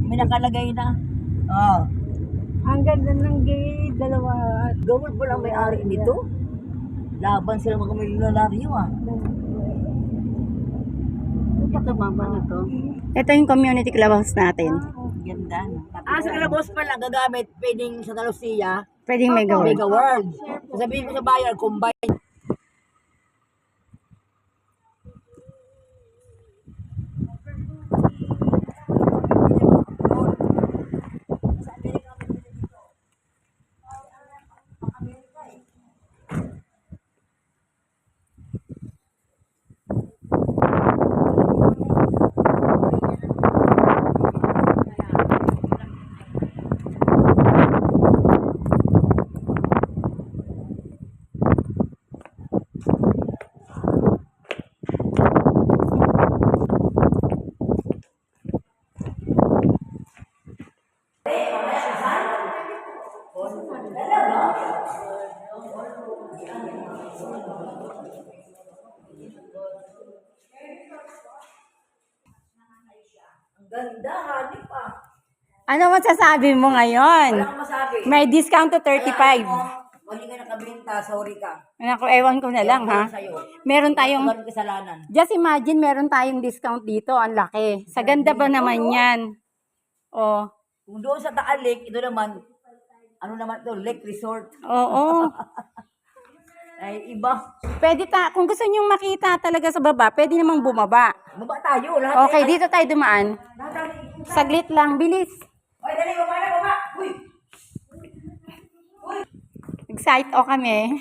May nakalagay na. Oh. Ang ganda ng gate, dalawa. Gawin po lang may-ari nito. Laban sila mga milyonaryo ah. Ito mama na to. Ito yung community clubhouse natin. Ganda. No? Sa kalabos pa lang gagamit, pwedeng sa Talusia, Pwedeng mega world. Mega World. Sabihin ko sa buyer, combine. Ang ganda, hanip pa. Ano masasabi mo ngayon? Wala akong masabi. May discount to 35. Hindi ka nakabenta, sorry ka. Ako, ewan ko na lang ha. Meron tayong, Walang kasalanan. just imagine meron tayong discount dito. Ang laki. Sa ganda ba naman yan? Oh. Kung doon sa Taal Lake, ito naman, ano naman ito, Lake Resort. Oo. Ay, iba. Pwede kung gusto nyo makita talaga sa baba, pwede namang bumaba. Baba tayo, lahat. Okay, dito tayo dumaan. Saglit lang, bilis. Oy, dali, baba na, baba. Uy! Excited kami.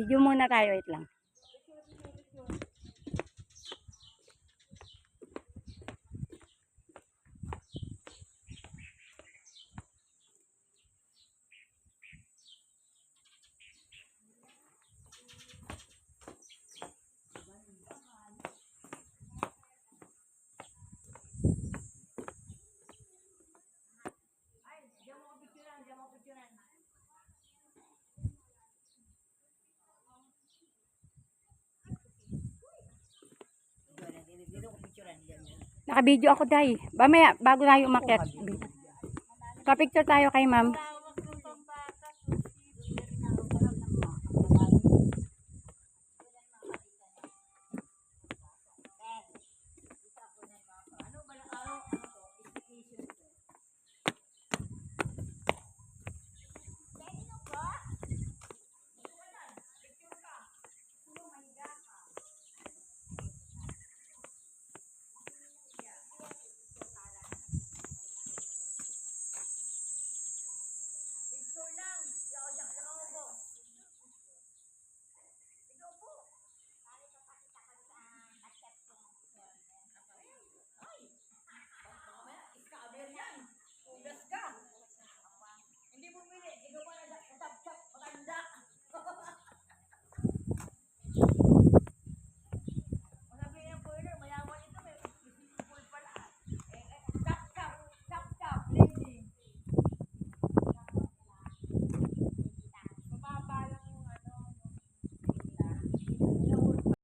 Video muna tayo, wait lang. Naka-video ako, Day. Mamaya, bago tayo umakyat. Pa-picture tayo kay ma'am.